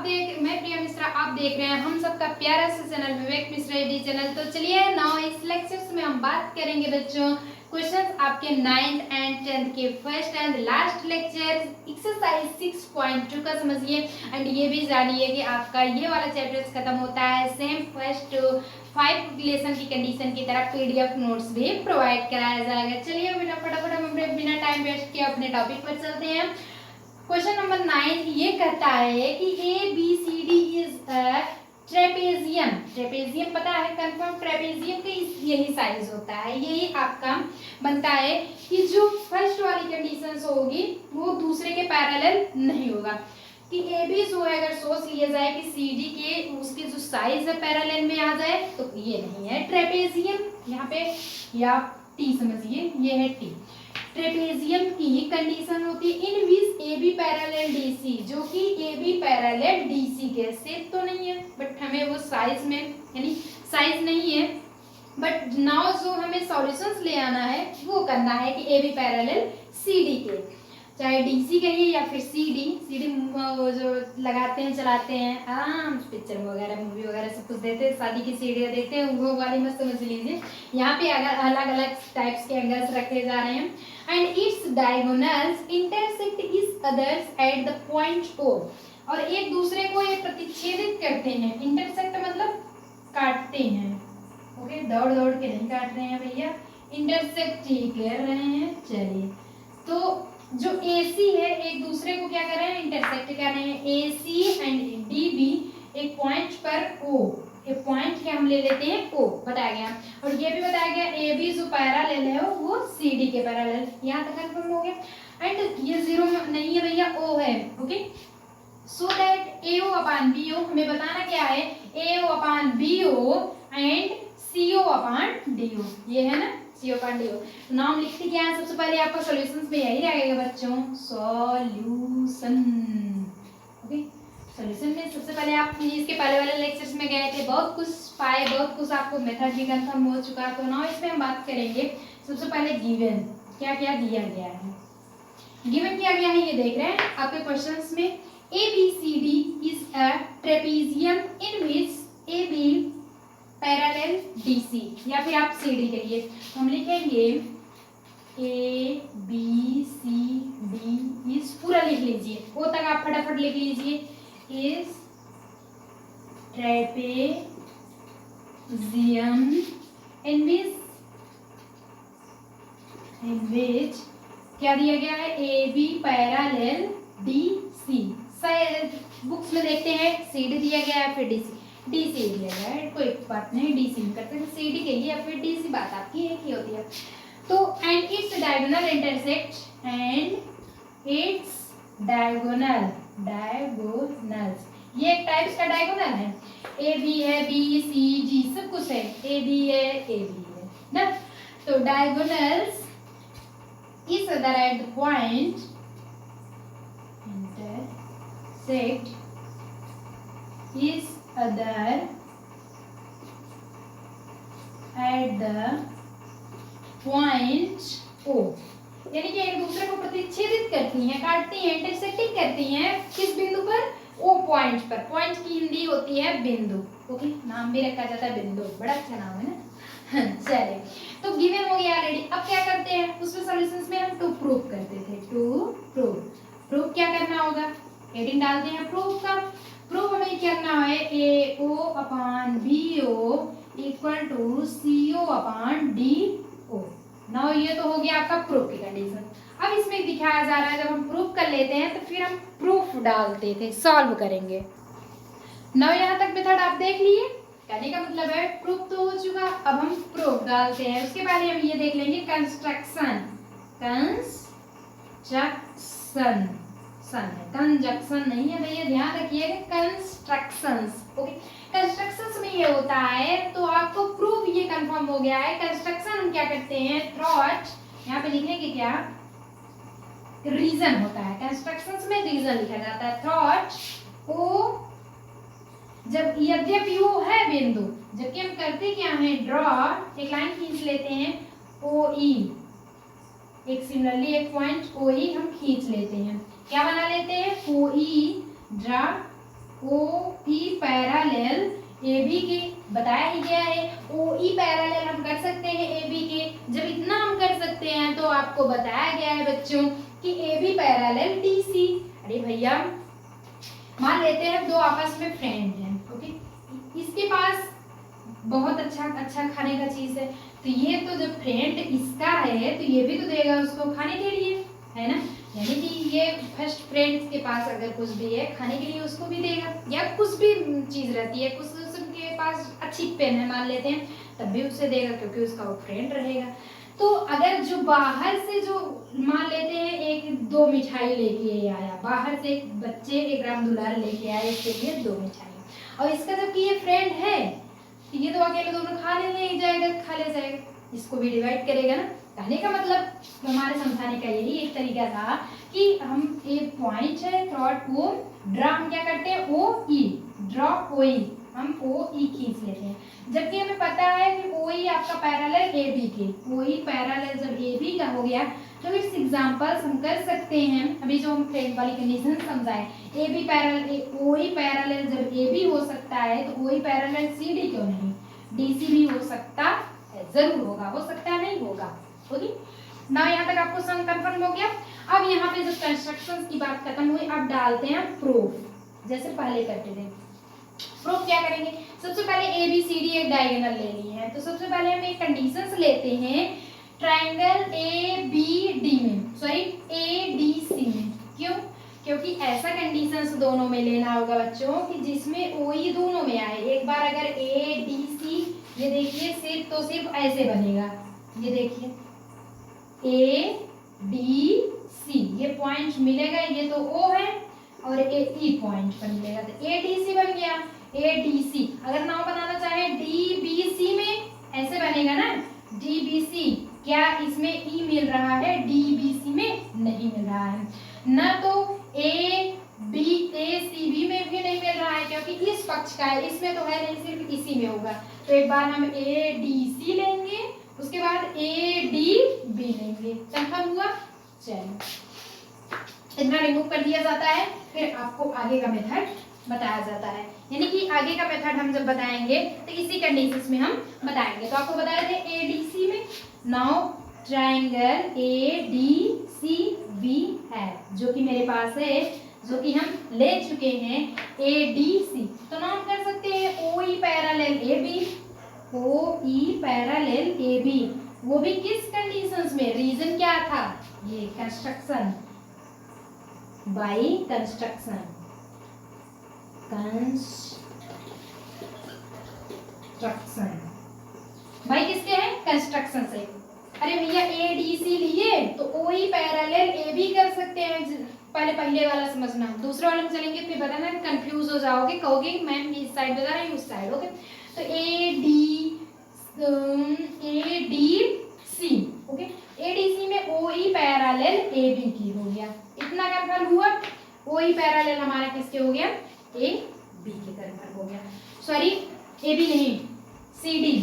मैं प्रिया मिश्रा, आप देख रहे हैं हम सबका प्यारा सा चैनल विवेक मिश्रा डी चैनल। तो चलिए नाउ इस लेक्चर्स में हम बात करेंगे बच्चों क्वेश्चंस आपके 9th एंड 10th के first and last lecture exercise 6.2 का समझिए एंड ये भी जानिए कि आपका ये वाला चैप्टर्स खत्म होता है सेम फर्स्ट 5 लेसन की कंडीशन की तरह पीडीएफ नोट्स भी प्रोवाइड कराया जाएगा। चलिए बेटा फटाफट हम बिना टाइम वेस्ट किए अपने टॉपिक पर चलते हैं। क्वेश्चन नंबर 9 ये कहता है कि ABCD is a trapezium. Trapezium पता है कंफर्म, ट्रेपेजियम का यही साइज होता है, यही आपका बनता है कि जो फर्स्ट वाली कंडीशंस होगी वो दूसरे के पैरेलल नहीं होगा कि AB जो है अगर सोच लिया जाए कि CD के उसके जो साइज है पैरेलल में आ जाए तो ये नहीं है ट्रेपेजियम। यहाँ पे या T समझिए, ये है T। ट्रेपेजियम की कंडीशन होती है इन विच AB पैरेलल DC, जो कि AB पैरेलल DC के सेम तो नहीं है बट हमें वो साइज में यानी साइज नहीं है बट नाउ जो हमें सॉल्यूशंस ले आना है वो करना है कि AB पैरेलल CD के, चाहे DC कहिए या फिर CD जो लगाते हैं चलाते हैं आराम पिक्चर वगैरह मूवी वगैरह सब कुछ देते हैं, शादी की सीढ़ियाँ देते हैं वो वाली मत समझ लीजिए। यहाँ पे अगर अलग अलग टाइप्स के एंगल्स रखे जा रहे हैं and it's diagonals intersect each others eight the point O, और एक दूसरे को ये प्रतिच्छेदित करते हैं। इंटरसेक्ट मतलब काटते हैं, ओके, दौड़ दौड़ के नहीं काट रहे हैं भैया, इंटरसेक्ट ही कर रहे हैं। चलिए तो जो AC है एक दूसरे को क्या कर रहे हैं, इंटरसेक्ट कर रहे हैं। AC एंड DB एक पॉइंट पर O, एक पॉइंट के हम ले लेते हैं O, बताया गया। और ये भी बताया गया AB जो पैरेलल है वो CD के पैरेलल, यहाँ तक कंफर्म हो गया। एंड ये जीरो नहीं है भैया, O है, okay. So that AO upon BO हमें बताना क्या है, AO upon BO and CO upon DO, ये है ना CO अपॉन DO। नाम लिखते क्या है, सबसे पहले आपका सॉल्यूशंस में यही रहेगा बच्चों, सॉल्यूशन, ओके। सॉल्यूशन में सबसे पहले आप इसके पहले वाले लेक्चर्स में गए थे, बहुत कुछ पाए, बहुत कुछ आपको मेथड भी कंफर्म हो चुका है। तो नाउ इसमें हम बात करेंगे सबसे पहले गिवन क्या क्या दिया गया है। गिवन किया गया है ये देख रहे हैं आपके क्वेश्चंस में, ABCD is a trapezium in which AB parallel DC, या फिर आप CD कहिए तो हम लिखेंगे ABCD इज, पूरा लिख लीजिए वो तक आप फटाफट लिख लीजिए, इज ट्रेपेजियम इन विच क्या दिया गया है, AB पैरेलल DC। बुक्स में देखते हैं CD दिया गया है फिर DC दिया गया है, कोई बात नहीं, DC में करते हैं, CD कहिए या फिर DC, बात आपकी एक ही होती है। तो and its diagonal intersect and it's diagonals, ये एक टाइप्स का डायगोनल है, AB है, BCD सब कुछ है, AB है, AB है ना। तो diagonals is other at the point intersect is other at the point O, यानी कि एक दूसरे को प्रतिच्छेदित करती हैं, काटती हैं, इंटरसेक्टिंग करती हैं किस बिंदु पर, O पॉइंट पर। पॉइंट की हिंदी होती है बिंदु, ओके, नाम भी रखा जाता है बिंदु, बड़ा अच्छा नाम है ना। चलिए तो गिवन हो गया ऑलरेडी, अब क्या करते हैं उसमें सॉल्यूशंस में हम टू प्रूव करते थे, टू प्रूव क्या करना होगा, हेडिंग डालते हैं प्रूव का। प्रूव हमें करना है AO upon BO equal to CO upon DO। Now ये तो हो गया आपका प्रूफ की कंडीशन। अब इसमें दिखाया जा रहा है जब हम प्रूफ कर लेते हैं तो फिर हम प्रूफ डालते थे, सॉल्व करेंगे। नाउ यहाँ तक मेथड आप देख लिए, कहने का मतलब है प्रूफ तो हो चुका, अब हम प्रूफ डालते हैं। उसके बाद हम ये देख लेंगे कंस्ट्रक्शन, कंजक्शन नहीं है भैया, ध्यान रखिएगा, कंस्ट्रक्शंस, ओके। कंस्ट्रक्शंस में ये होता है तो आपको प्रूफ ये कंफर्म हो गया है। कंस्ट्रक्शन हम क्या करते हैं, थ्रॉट, यहाँ पे लिखने की क्या रीजन होता है, कंस्ट्रक्शंस में रीजन लिखा जाता है। थ्रॉट O जब यद्यपि वो है बिंदु, जबकि हम करते क्या है, ड्रॉ एक लाइन खींच लेते हैं OE, एक सिमिलरली एक पॉइंट OE हम खींच लेते हैं, क्या बना लेते हैं OE, draw O E parallel A B के बताया ही गया है। ओ ई पैरेलल हम कर सकते हैं ए बी के। जब इतना हम कर सकते हैं तो आपको बताया गया है बच्चों कि A B parallel D C. अरे भैया मान लेते हैं दो आपस में फ्रेंड हैं, ओके, इसके पास बहुत अच्छा खाने का चीज है, तो ये तो जब फ्रेंड इसका है तो ये भी तो देगा उसको खाने के लिए, है ना। यानी कि ये फर्स्ट फ्रेंड्स के पास अगर कुछ भी है खाने के लिए उसको भी देगा, या कुछ भी चीज रहती है, कुछ के पास अच्छी पेन है मान लेते हैं, तब भी उसे देगा क्योंकि उसका वो फ्रेंड रहेगा। तो अगर जो बाहर से जो मान लेते हैं एक दो मिठाई लेके आया, बाहर से एक बच्चे एक राम दुलार लेके आए, इसके लिए दो मिठाई, और इसका जबकि ये फ्रेंड है तो ये तो अकेले दोनों खा ले जाएगा, इसको भी डिवाइड करेगा ना। कहने का मतलब हमारे समझाने का यही एक तरीका था कि हम एक पॉइंट है थॉट को ड्रा हम क्या करते हैं ओ ई, ड्रॉ ओ ई, हम ओ ई खींच लेते हैं, जबकि हमें पता है कि ओ ई आपका पैरेलल ए बी के, ओ ई पैरेलल जब ए बी का हो गया तो इस एग्जांपल्स हम कर सकते हैं। अभी जो हम फ्रेंड वाली कंडीशन समझाए, A B parallel O E parallel जब ए बी हो सकता है तो ओ ई पैरेलल सी डी क्यों नहीं, डी सी भी हो सकता है, जरूर होगा, हो सकता है नहीं होगा, होगी ना। यहाँ तक आपको सम कंफर्म हो गया। अब यहाँ पे जब कंस्ट्रक्शंस की बात खत्म हुई, अब डालते हैं प्रूफ, जैसे पहले करते थे। प्रूफ क्या करेंगे, सबसे पहले ए बी सी डी एक डायगोनल ले ली है, तो सबसे पहले हम एक कंडीशंस लेते हैं ट्रायंगल ए बी डी में, सॉरी ए डी सी में। क्यों, क्योंकि ऐसा कंडीशंस दोनों में लेना होगा बच्चों कि जिसमें ओ ई दोनों में आए। एक बार अगर ए डी सी, ये देखिए सिर्फ तो सिर्फ ऐसे बनेगा, ये देखिए ए डी सी, ये पॉइंट मिलेगा, ये तो ओ है और ए ई पॉइंट पर मिलेगा, तो ए डी सी बन गया। ए डी सी अगर नाम बनाना चाहे डी बी सी में ऐसे बनेगा ना, डी बी सी, क्या इसमें ई मिल रहा है, डी बी सी में नहीं मिल रहा है, न तो A B A C B में भी नहीं मिल रहा है क्योंकि इस पक्ष का है, इसमें तो है नहीं, सिर्फ इसी में होगा। तो एक बार हम ए डी सी लेंगे, उसके बाद ए डी बी लेंगे, कंफर्म हुआ। चलिए इतना रिमूव कर दिया जाता है, फिर आपको आगे का मेथड बताया जाता है, यानी कि आगे का मेथड हम जब बताएंगे तो इसी कंडीशंस में हम बताएंगे। तो आपको बताए थे ए डी सी में, now triangle A D C B है जो कि मेरे पास है, जो कि हम ले चुके हैं ए डी सी, तो नाम कर सकते हैं O E parallel A B, O E parallel A B, वो भी किस कंडीशंस में, रीजन क्या था, ये कंस्ट्रक्शन बाई कंस्ट्रक्शन, भाई किसके हैं, कंस्ट्रक्शन से। अरे भैया ए डी सी लिए तो ओ ई पैरेलल ए बी कर सकते हैं, पहले वाला समझना, दूसरे वाले में चलेंगे फिर बताना, कंफ्यूज हो जाओगे, कहोगे मैम इस साइड बता रही हूँ उस साइड, ओके। तो A D C, okay, A D C में O E parallel A B की हो गया, इतना कंफर्म हुआ। ओ ई पैरेलल हमारा किसके हो गया, ए बी के कंफर्म हो गया, सॉरी ए बी नहीं सी डी,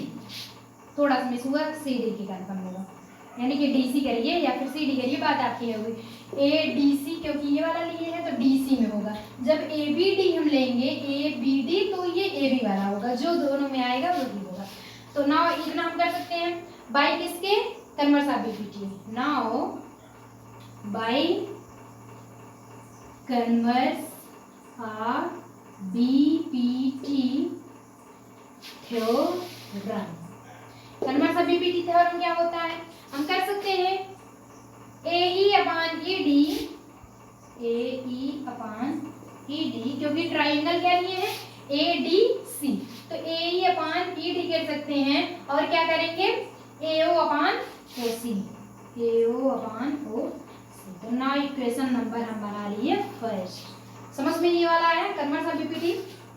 थोड़ा सा मिस हुआ, सी डी की कंफर्म होगा, यानी कि डी सी करिए या फिर सी डी करिए, बात आपकी होगी। ए डी सी क्योंकि ये वाला लिए है तो डी सी में होगा, जब ए बी डी हम लेंगे ए बी डी तो ये ए बी वाला होगा, जो दोनों में आएगा वही होगा। तो नाउ इतना हम कर सकते हैं बाई किसके, converse of BPT, now by converse of BPT theorem. Converse of BPT theorem क्या होता है, हम कर सकते हैं ए ई अपान ई डी, ए ई अपान ई डी, क्योंकि ट्राइंगल क्या लिए है ए डी सी, तो ए ई अपान ई डी कर सकते हैं, और क्या करेंगे ए ओ अपान ओ सी, ए ओ अपान ओ सी। तो ना इक्वेशन नंबर हम बना लिए फर्स्ट, समझ में ये वाला है। कन्वर्स ऑफ बीपीटी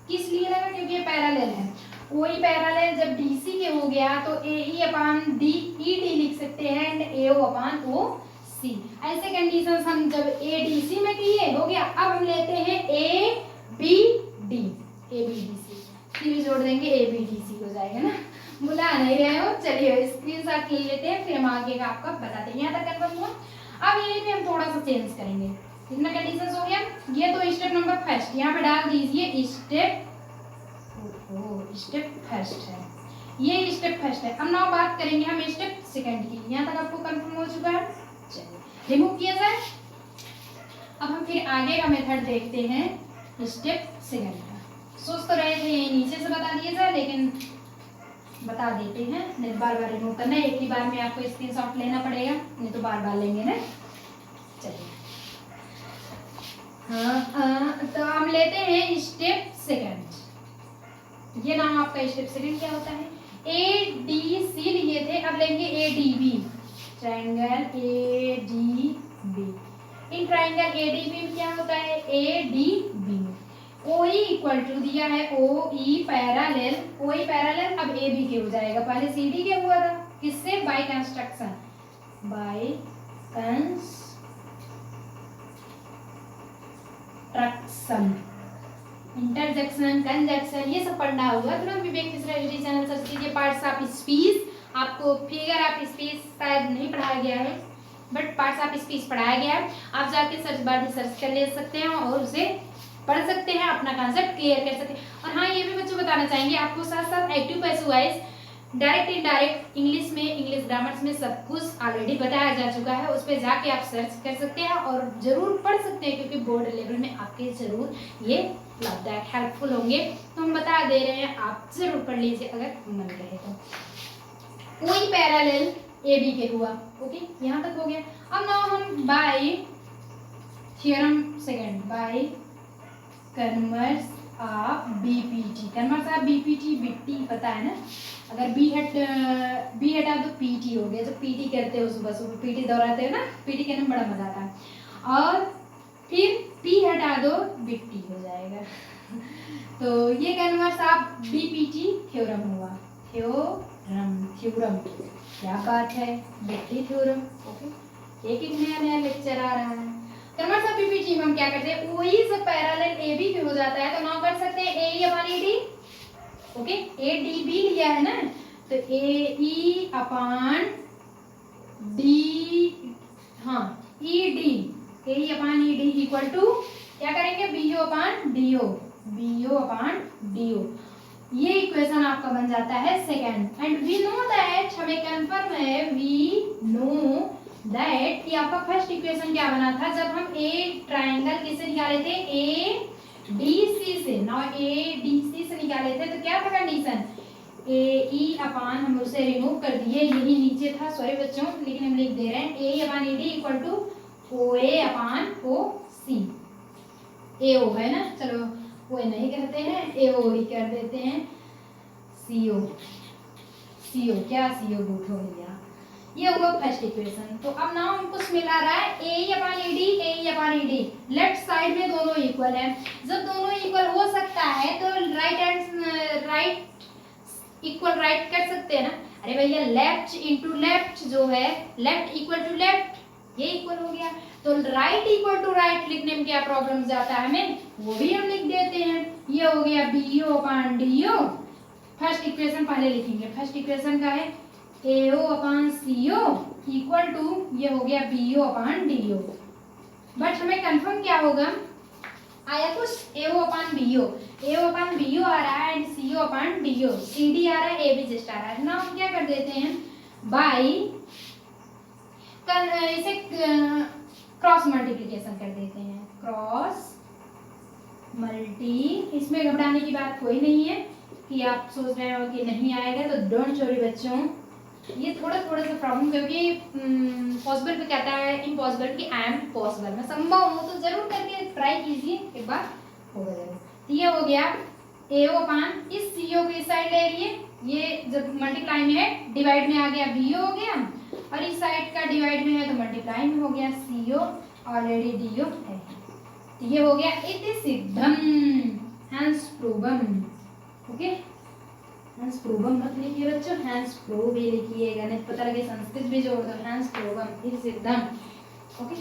किस लिए लगा, क्योंकि ये पैरेलल है, ओ ई पैरेलल जब डी सी के हो गया तो ए ई अपान डी ई डी लिख सकते हैं एंड ए ओ अपान ओ सी। ऐसे कंडीशंस हम जब ए डी सी में किए हो गया, अब हम लेते हैं A B D, A B D C, C भी जोड़ देंगे ए बी डी सी हो जाएगा ना, बुला नहीं रहे हो, चलिए स्क्रीनशॉट ले लेते हैं, फिर हम आगे का आपका बताते हैं। यहाँ तक कन्फर्म हुआ। अब यही पे हम थोड़ा सा चेंज करेंगे, कितना कंडीशन हो गया? ये तो स्टेप नंबर फर्स्ट, यहाँ पे डाल दीजिए स्टेप फर्स्ट है, ये स्टेप फर्स्ट है। अब नाउ बात करेंगे हम स्टेप सेकंड की। यहाँ तक आपको कंफर्म हो चुका है? चलिए रिमूव किया जाए। अब हम फिर आगे का मेथड देखते हैं स्टेप सेकंड का। सोच तो रहे थे ये नीचे से बता दिया जाए, लेकिन बता देते हैं, नहीं बार बार रिमूव करना है, एक ही बार में आपको स्क्रीनशॉट लेना पड़ेगा, नहीं तो बार बार लेंगे ना। चलिए तो हम लेते हैं स्टेप सेकंड। ये नाम आपका स्टेप सेकंड क्या होता है? ADC लिए थे, अब लेंगे ADB, triangle ADB। In triangle ADB में क्या होता है? ADB OE इक्वल टू दिया है OE पैरेलल, OE पैरेलल अब AB के हो जाएगा, पहले CD के हुआ था, किससे? By construction, by construction, interjection, conjunction, ये सब पढ़ना होगा। तुरंत विवेक मिश्रा यूट्यूब चैनल सर्च कीजिए, पार्ट्स ऑफ स्पीच। आपको फिगर ऑफ स्पीच शायद नहीं पढ़ाया गया है, बट पार्ट्स ऑफ स्पीच पढ़ाया गया है। आप जाके सर्च बार में सर्च कर ले सकते हैं और उसे पढ़ सकते हैं, अपना कॉन्सेप्ट क्लियर कर सकते हैं। और हाँ, ये भी बच्चों बताना चाहेंगे आपको, साथ साथ active passive voice, direct indirect, English में, इंग्लिश ग्रामर्स में सब कुछ ऑलरेडी बताया जा चुका है, उस पर जाके आप सर्च कर सकते हैं और जरूर पढ़ सकते हैं, क्योंकि बोर्ड लेवल में आपके जरूर ये लाभदायक हेल्पफुल होंगे। तो हम बता दे रहे हैं, आप जरूर पढ़ लीजिए अगर मन रहे तो। कोई पैरेलल AB के हुआ, ओके, यहाँ तक हो गया। अब नाउ हम bye theorem second, by converse of BPT, converse of BPT, बिट्टी पता है ना, अगर B हटा तो PT हो गया, जब PT करते हो सुबह सुबह PT दोहराते हो ना, PT करने में बड़ा मजा आता है। और फिर P हटा दो, बिट्टी हो जाएगा। तो ये कन्वर्स ऑफ BPT थ्योरम हुआ, थ्योरम क्या बात है, बिट्टी थ्योरम, ओके। एक नया लेक्चर आ रहा है। कन्वर्स ऑफ BPT में हम क्या करते हैं? OE से पैरेलल AB के हो जाता है, तो नाउ कर सकते हैं AE upon ED, okay. ADB लिया है ना, तो AE अपॉन D, हाँ ED, AE upon ED equal to क्या करेंगे? BO upon DO, BO upon DO। ये इक्वेशन आपका बन जाता है second. And we know that, हमें कंफर्म है, वी नो दैट कि आपका फर्स्ट इक्वेशन क्या बना था जब हम ए ट्रायंगल किससे निकाले थे? ADC से। नाउ ADC से निकाले थे तो क्या था कंडीशन? AE अपॉन, हम उसे रिमूव कर दिए, यही नीचे था, सॉरी बच्चों, लेकिन हम लिख दे रहे हैं AE upon ED equal to OA upon OC। AO है ना, चलो OA नहीं कहते हैं, AO ही कर देते हैं, CO क्या CO रूट हो गया। ये हुआ फर्स्ट इक्वेशन। तो अब नाउ हमको मिला रहा है AE upon ED, left side में दोनों इक्वल है। जब दोनों इक्वल हो सकता है तो राइट इक्वल राइट कर सकते हैं ना। अरे भैया, लेफ्ट इंटू लेफ्ट जो है, लेफ्ट इक्वल टू लेफ्ट, ये इक्वल हो गया। तो राइट इक्वल टू राइट लिखने में क्या प्रॉब्लम जाता है हमें, वो भी हम लिख देते हैं। ये हो गया BO upon DO। First equation पहले लिखेंगे, फर्स्ट इक्वेशन का है AO upon CO equal to, ये हो गया BO अपॉन DO। बट हमें कंफर्म क्या होगा, आया कुछ AO अपॉन BO आ रहा है, and CO upon DO, CD आ रहा है, AB जस्ट आ रहा है। ना हम क्या कर देते हैं, बाई इसे क्रॉस मल्टीप्लिकेशन कर देते हैं, क्रॉस मल्टी। इसमें घबराने की बात कोई नहीं है कि आप सोच रहे हो कि नहीं आएगा, तो डोंट वरी बच्चों, ये थोड़ा सा प्रॉब्लम, क्योंकि पॉसिबल पे कहता है इम्पॉसिबल कि आई एम पॉसिबल, में संभव हो तो जरूर करके ट्राई कीजिए, एक बार होगा जरूर। तो ये हो गया AO अपॉन, इस CO को इस साइड ले लिए, ये जब मल्टीप्लाई में है डिवाइड में आ गया BO हो गया, और इस साइड का डिवाइड में है तो मल्टीप्लाई में हो गया CO, ऑलरेडी DO है। तो ये हो गया इति सिद्धम, hence proven, okay. Hence proven मत लिखिए बच्चों, हैंस प्रूव भी लिखिएगा, नहीं पता लगे संस्कृत भी जोड़ दो, हैंस प्रूवन इति सिद्धम, ओके।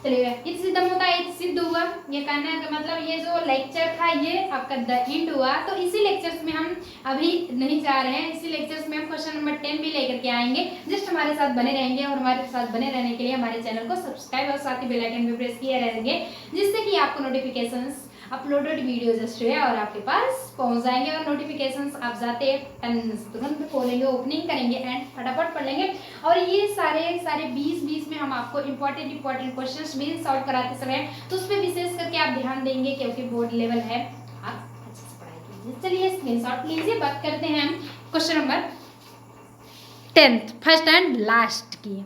चलिए इस सिद्धम होता है, इस सिद्ध हुआ, ये कहना है मतलब ये जो लेक्चर था ये आपका द एंड हुआ। तो इसी लेक्चर्स में हम अभी नहीं जा रहे हैं, इसी लेक्चर्स में हम क्वेश्चन नंबर 10 भी लेकर के आएंगे। जस्ट हमारे साथ बने रहेंगे और हमारे साथ बने रहने के लिए हमारे चैनल को सब्सक्राइब और साथ ही बेल आइकन भी प्रेस किए रहेंगे, जिससे कि आपको नोटिफिकेशंस अपलोडेड वीडियो जस्ट है और आपके पास पहुंच जाएंगे। और नोटिफिकेशंस आप जाते तुरंत खोलेंगे, ओपनिंग करेंगे एंड फटाफट पढ़ लेंगे। और ये सारे 20 में हम आपको इंपॉर्टेंट क्वेश्चंस भी सॉल्व कराते समय, तो उस पर विशेष करके आप ध्यान देंगे क्योंकि बोर्ड लेवल है, आप अच्छे से पढ़ाई कीजिए। चलिए स्क्रीनशॉट लीजिए। बात करते हैं हम question number 10 first and last की।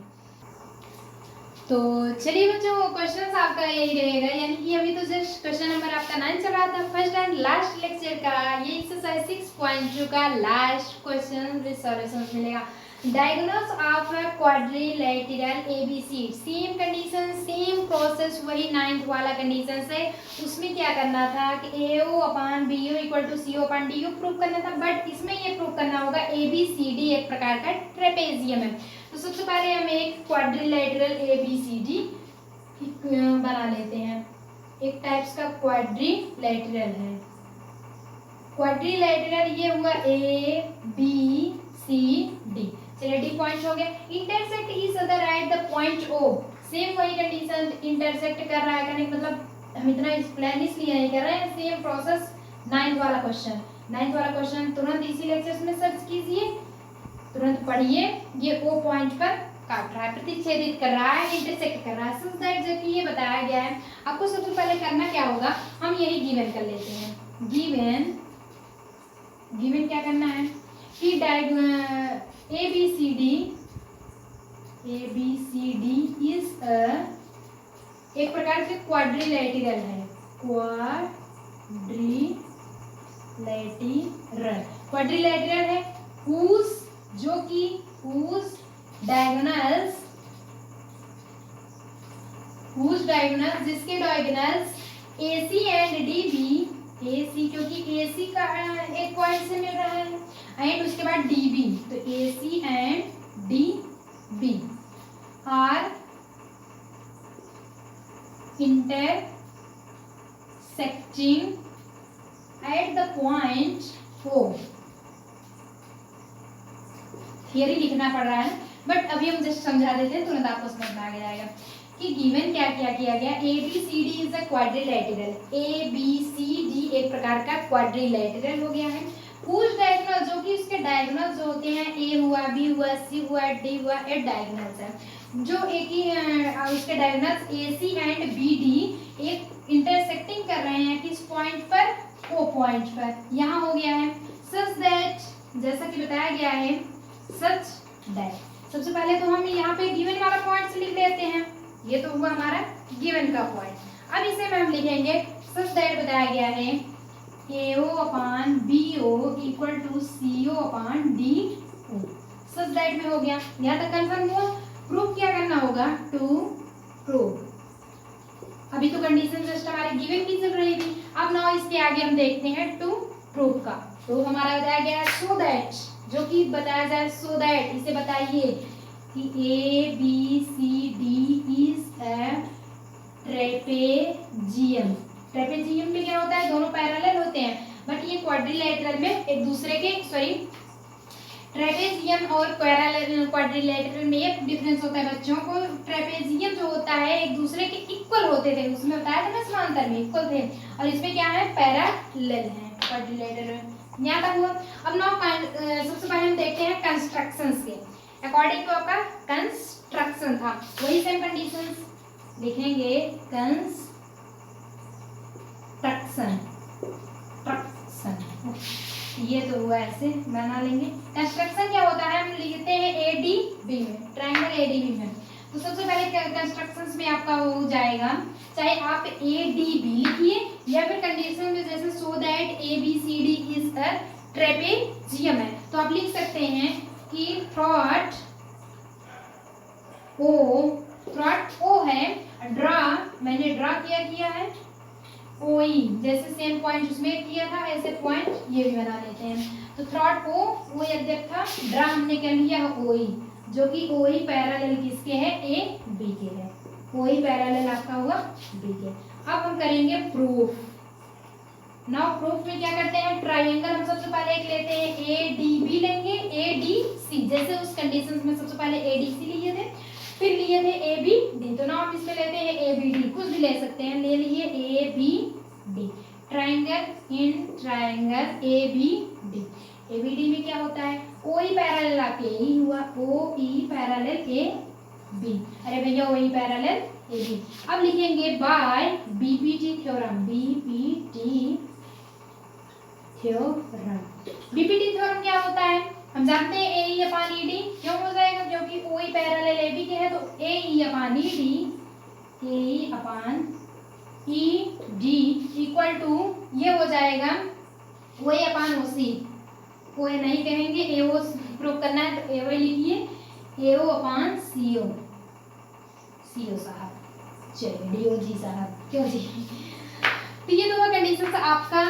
तो चलिए बच्चों क्वेश्चन आपका यही रहेगा, यानी कि अभी तो जस्ट क्वेश्चन नंबर आपका 9 चल रहा था फर्स्ट एंड लास्ट लेक्चर का। ये एक्सरसाइज 6.2 का लास्ट क्वेश्चन विद सॉल्यूशन मिलेगा। Diagonals of quadrilateral ABC, same condition same process, वही 9th वाला कंडीशन से उसमें क्या करना था कि AO upon BO equal to CO upon DO prove करना था। बट इसमें ये प्रूव करना होगा ABCD एक प्रकार का ट्रेपेजियम है। तो सबसे पहले हम एक क्वाड्रिलेटरल ABCD बना लेते हैं। एक टाइप्स का क्वाड्रिलेटरल है, क्वाड्रिलेटरल ये हुआ ABCD। चलिए D पॉइंट हो गया। Intersect each other at the point O, same वही कंडीशन, इंटरसेक्ट कर रहा है, करने मतलब हम इतना एक्सप्लेन इसलिए नहीं कर रहे हैं, सेम प्रोसेस 9th वाला क्वेश्चन तुरंत इसी लेक्चर्स में सर्च कीजिए, तुरंत पढ़िए। ये O पॉइंट पर काट रहा है, प्रतिच्छेदित कर रहा है, इंटरसेक्ट कर रहा है। सच दैट जबकि ये बताया गया है, आपको सबसे पहले करना क्या होगा, हम यही गिवन कर लेते हैं। गिवन क्या करना है कि ABCD इज एक प्रकार से क्वाड्रिलेटरल है, क्वाड्रिलेटरल है whose diagonals जिसके diagonals AC and DB, AC क्योंकि AC का एक पॉइंट से मिल रहा है एंड उसके बाद DB, तो AC and DB are intersecting at the point O। Theory लिखना पड़ रहा है बट अभी हम जस्ट समझा देते हैं, तुरंत आपको समझ में आ जाएगा कि गिवन क्या किया गया। ABCD is a quadrilateral, ABCD एक प्रकार का क्वाड्रिलेटरल हो गया है। whose डायगोनल जो कि इसके डायगोनल जो होते हैं A हुआ, B हुआ, C हुआ, D हुआ, 8 डायगोनल्स है, जो एक ही उसके डायगोनल्स AC एंड BD एक इंटरसेक्टिंग कर रहे हैं किस पॉइंट पर, O पॉइंट पर। यहाँ हो गया है सच दैट, जैसा कि बताया गया है सच दैट। सबसे पहले तो हम यहाँ पे गिवन वाला पॉइंट से लिख लेते हैं, ये तो हुआ हमारा गिवन का पॉइंट। अब इसे में हम लिखेंगे सच दैट बताया गया है AO upon BO equal to CO upon DO। Such that में हो गया, यहाँ तक कंफर्म हुआ। प्रूफ क्या करना होगा, टू प्रूव। अभी तो कंडीशन जस्ट हमारे गिवन की चल रही थी, अब नाउ इसके आगे हम देखते हैं टू प्रूफ का। तो हमारा बताया गया सो दैट, जो कि बताया जाए सो दैट, इसे बताइए कि ABCD is a trapezium. Trapezium में क्या होता है, दोनों पैरेलल होते हैं, बट ये क्वाड्रिलेटरल में एक दूसरे के ट्रेपेजियम और क्वाड्रिलेटरल में एक डिफरेंस होता है बच्चों को। ट्रेपेजियम जो होता है एक दूसरे के इक्वल होते थे, उसमें बताया था ना समांतर में इक्वल थे, और इसमें क्या है पैरेलल है क्वाड्रिलेटरल। यहाँ तक हुआ। अब नाउ सबसे पहले हम देखते हैं कंस्ट्रक्शंस के अकॉर्डिंग टू आपका कंस्ट्रक्शन था, वही सेम कंडीशंस लिखेंगे। कंस्ट्रक्शन ये तो हुआ, ऐसे बना लेंगे। कंस्ट्रक्शन क्या होता है, हम लिखते हैं ADB में, ट्रायंगल ADB में। तो सबसे पहले कंस्ट्रक्शंस में आपका हो जाएगा, चाहे आप ADB लिखिए या फिर कंडीशन में जैसे so that ABCD is a trapezium है, तो आप लिख सकते हैं कि थ्रॉट O है, ड्रा मैंने ड्रा किया है OE, जैसे सेम पॉइंट उसमें किया था ऐसे पॉइंट ये भी बना लेते हैं। तो थ्रॉट O एग्जैक्ट था, ड्रा हमने कर लिया OE, जो कि OE पैरेलल किसके है, AB के है। OE पैरेलल आपका हुआ B के। अब हम करेंगे प्रूफ। नाउ प्रूफ में क्या करते हैं, ट्राइंगल हम सबसे पहले एक लेते हैं ADB लेंगे, ADC, जैसे उस कंडीशन में सबसे पहले ADC लिए थे, फिर लिए थे ABD, तो नाउ हम इसमें लेते हैं ABD, कुछ भी ले सकते हैं, ले लिए ABD, triangle in triangle ABD। ABD में क्या होता है, OE पैरेलल आपके यही हुआ, OE पैरेलल AB, अरे भैया OE पैरेलल AB। अब लिखेंगे by BPT theorem, BPT theorem. BPT theorem क्या होता है, हम जानते हैं AE अपान ED, क्यों हो जाएगा, क्योंकि OE पैरेलल AB के है, तो AE upon ED, AE upon ED equal to ये हो जाएगा OA अपान OC, OA नहीं कहेंगे, AO प्रूव करना है तो AO लिखिए, AO अपान CO, CO साहब, चलिए DOG साहब, क्यों जी। तो ये दो कंडीशन आपका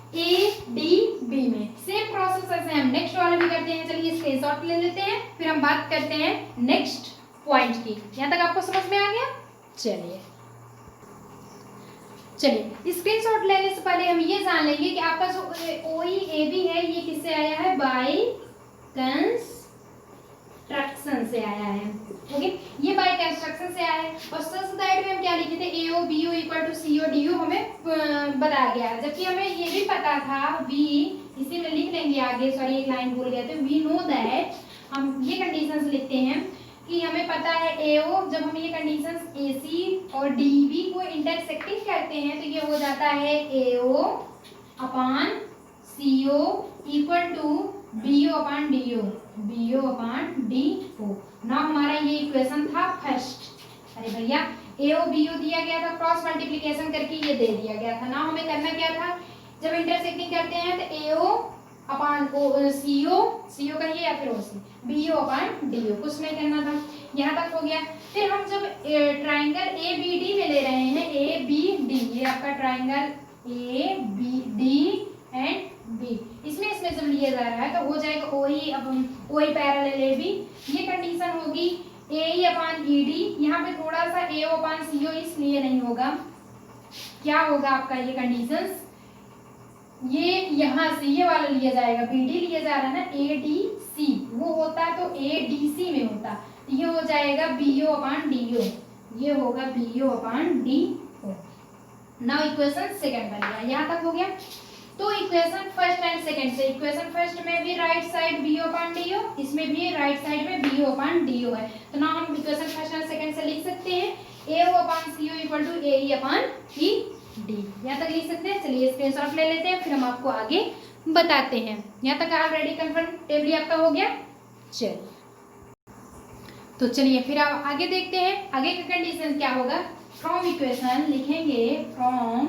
ADB में। सेम प्रोसेस ऐसे हम नेक्स्ट वाला भी करते हैं, चलिए स्क्रीनशॉट ले लेते हैं, फिर हम बात करते हैं नेक्स्ट पॉइंट की। यहाँ तक आपको समझ में आ गया, चलिए स्क्रीनशॉट लेने से पहले हम ये जान लेंगे कि आपका जो OE AB है ये किससे आया है, बाय कंस्ट्रक्शन से आया है, ओके, ये बाय कंस्ट्रक्शन से आया है। और सच दैट में हम क्या लिखे थे, AO BO equal to CO DO हमें बताया गया, जबकि हमें ये भी पता था V, इसी में लिख लेंगे आगे, सॉरी एक लाइन भूल गए थे, वी नो दैट, हम ये कंडीशंस लिखते हैं कि हमें पता है AO, जब हम ये कंडीशंस AC और DB को इंटरसेक्टिंग करते हैं तो ये हो जाता है AO upon CO equal to BO upon DO, BO upon DO। ना हमारा ये इक्वेशन था फर्स्ट, अरे भैया AO BO दिया गया था, क्रॉस मल्टीप्लिकेशन करके ये दे दिया गया था ना, हमें करना क्या था, जब इंटरसेक्टिंग करते हैं तो AO अपान CO कहिए या फिर OC, BO अपान DO, कुछ नहीं करना था, यहाँ तक हो गया। फिर हम जब ट्राइंगल ABD में ले रहे हैं, ABD ये आपका ट्राइंगल ABD एंड B, इसमें जब लिया जा रहा है तो हो जाएगा OE पैरेलल AB, ये कंडीशन होगी AE अपान ED, यहाँ पे थोड़ा सा AO अपान CO इसलिए नहीं होगा, क्या होगा आपका ये कंडीशंस, ये यहाँ से ये वाला लिया जाएगा, BD लिया जा रहा है ना, ADC वो होता है तो ADC में होता, ये हो जाएगा BO अपान DO, ये होगा BO upon DO। Now equation second बन गया, यहाँ तक हो गया। तो इक्वेशन फर्स्ट एंड सेकंड से, इक्वेशन फर्स्ट में भी right side BO upon DO, इसमें भी राइट साइड में BO अपान DO है, तो ना हम इक्वेशन फर्स्ट एंड सेकंड से लिख सकते हैं AO upon CO equal to AE upon ED, यहाँ तक लिख सकते हैं। चलिए स्क्रीनशॉट ले लेते हैं, फिर हम आपको आगे बताते हैं। यहाँ तक ऑलरेडी कंफर्टेबली आपका हो गया, चलिए तो चलिए फिर आप आगे देखते हैं, आगे का कंडीशन क्या होगा। फ्रॉम इक्वेशन लिखेंगे, from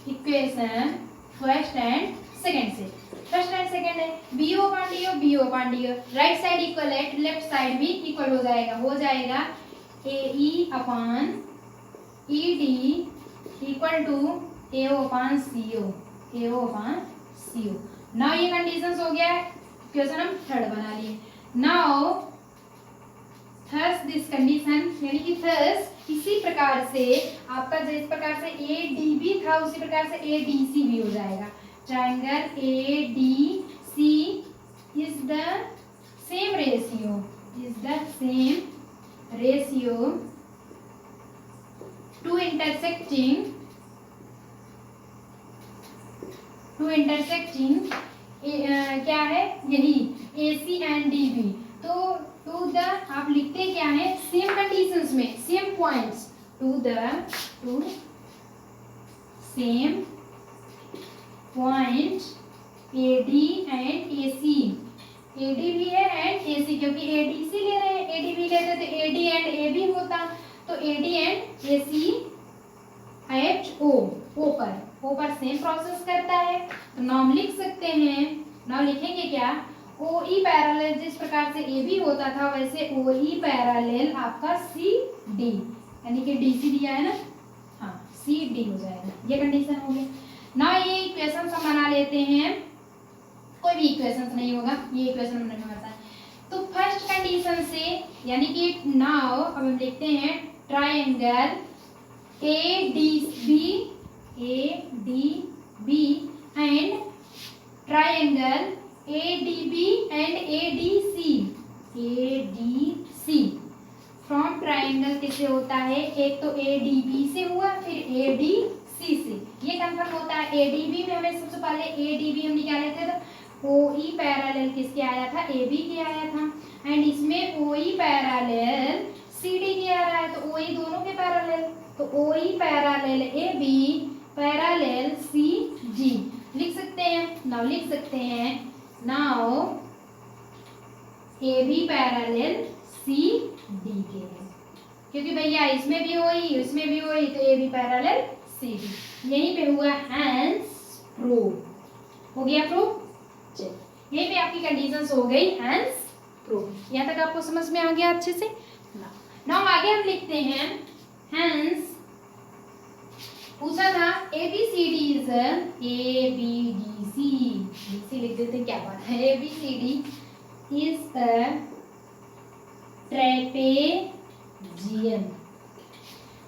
equation first and second से, फर्स्ट एंड सेकंड है BO upon DO, BO upon DO, right side equal है, लेफ्ट साइड भी इक्वल हो जाएगा AE upon ED equal to AO upon CO, AO upon CO। Now ये conditions हो गया है, इक्वेशन हम थर्ड बना लिए। नाउ थर्स दिस कंडीशन, यानी कि थर्स इसी प्रकार से आपका जिस प्रकार से ADB था उसी प्रकार से ADC भी हो जाएगा। Triangle ADC is the same ratio, two intersecting क्या है, यही AC एंड DB। तो द आप लिखते क्या है, सेम कंडीशंस में same points, two same point AD and AC, AD भी है एंड AC, क्योंकि ADC ले रहे हैं, ADB लेते तो AD एंड AB होता, तो AD and AC at O पर सेम प्रोसेस करता है, तो नाम लिख सकते हैं। नाम लिखेंगे क्या, OE पैरेलल जिस प्रकार से AB होता था वैसे OE पैरेलल आपका CD, यानी कि DC दिया है ना, हाँ CD हो जाएगा, ये कंडीशन हो गई ना। ये इक्वेशन हम बना लेते हैं, कोई भी इक्वेशन नहीं होगा, ये इक्वेशन हमने बताया। तो फर्स्ट कंडीशन से, यानी कि नाउ अब हम लिखते हैं triangle ADB and triangle ADB and ADC from triangle किससे होता है? एक तो ADB से हुआ, फिर ADC से। ये कंफर्म होता है। ADB में हमें सबसे पहले ADB हम निकाले थे तो OE पैरेलल किसके आया था? AB के आया था। एंड इसमें OE पैरेलल CD के आ रहा है, तो OE दोनों के पैरेलल, तो OE parallel AB parallel CD लिख सकते हैं। नाउ लिख सकते हैं, नाउ AB पैरेलल CD के है, क्योंकि भैया इसमें भी OE इसमें भी OE, तो AB पैरेलल CD। यहीं पे हुआ हैंस प्रूव। हो गया प्रूव? चलिए यहीं पे आपकी कंडीशंस हो गई हैंस प्रूव। यहाँ तक आपको समझ में आ गया अच्छे से? नाउ आगे हम लिखते हैं हैंस पूछा था ABCD इज ABDC लिख देते, क्या बात है। ABCD is a trapezium.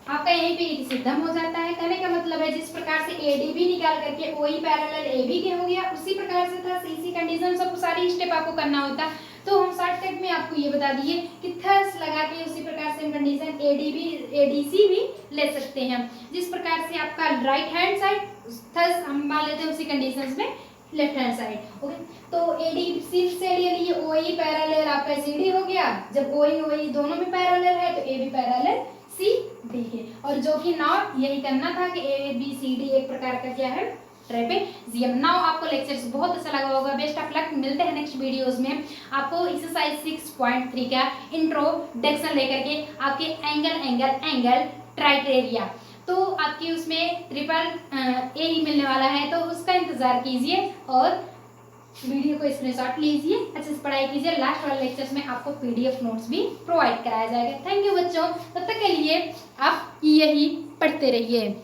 आपका यहीं पे सिद्धम हो जाता है। कहने का मतलब है जिस प्रकार से ADB निकाल करके OE पैरेलल AB के हो गया, उसी प्रकार से था CC कंडीशन, सब सारी स्टेप आपको करना होता। तो हम शॉर्टकट में आपको ये बता दिए कि थस लगा के उसी प्रकार से हम कंडीशन ADB ADC भी ले सकते हैं। जिस प्रकार से आपका राइट हैंड साइड थस हम मान लेते हैं, उसी कंडीशंस में लेफ्ट हैंड साइड। ओके, तो ADC से ले लिए OE पैरेलल आपका CD हो गया। जब OE दोनों में पैरेलल है तो AB पैरेलल CD है। और जो कि नाउ यही करना था कि ABCD एक प्रकार का क्या है? ट्रेपेजियम। नाउ आपको लेक्चर्स बहुत अच्छा लगा होगा। Best of luck. मिलते हैं नेक्स्ट वीडियोस में। आपको एक्सरसाइज 6.3 का इंट्रोडक्शन लेकर के आपके एंगल ट्राइटेरिया, तो आपकी उसमें ट्रिपल A ही मिलने वाला है, तो उसका इंतजार कीजिए और वीडियो को स्क्रीनशॉट लीजिए, अच्छे से पढ़ाई कीजिए। लास्ट वाले लेक्चर्स में आपको PDF नोट्स भी प्रोवाइड कराया जाएगा। थैंक यू बच्चों, तब तक के लिए आप यही पढ़ते रहिए।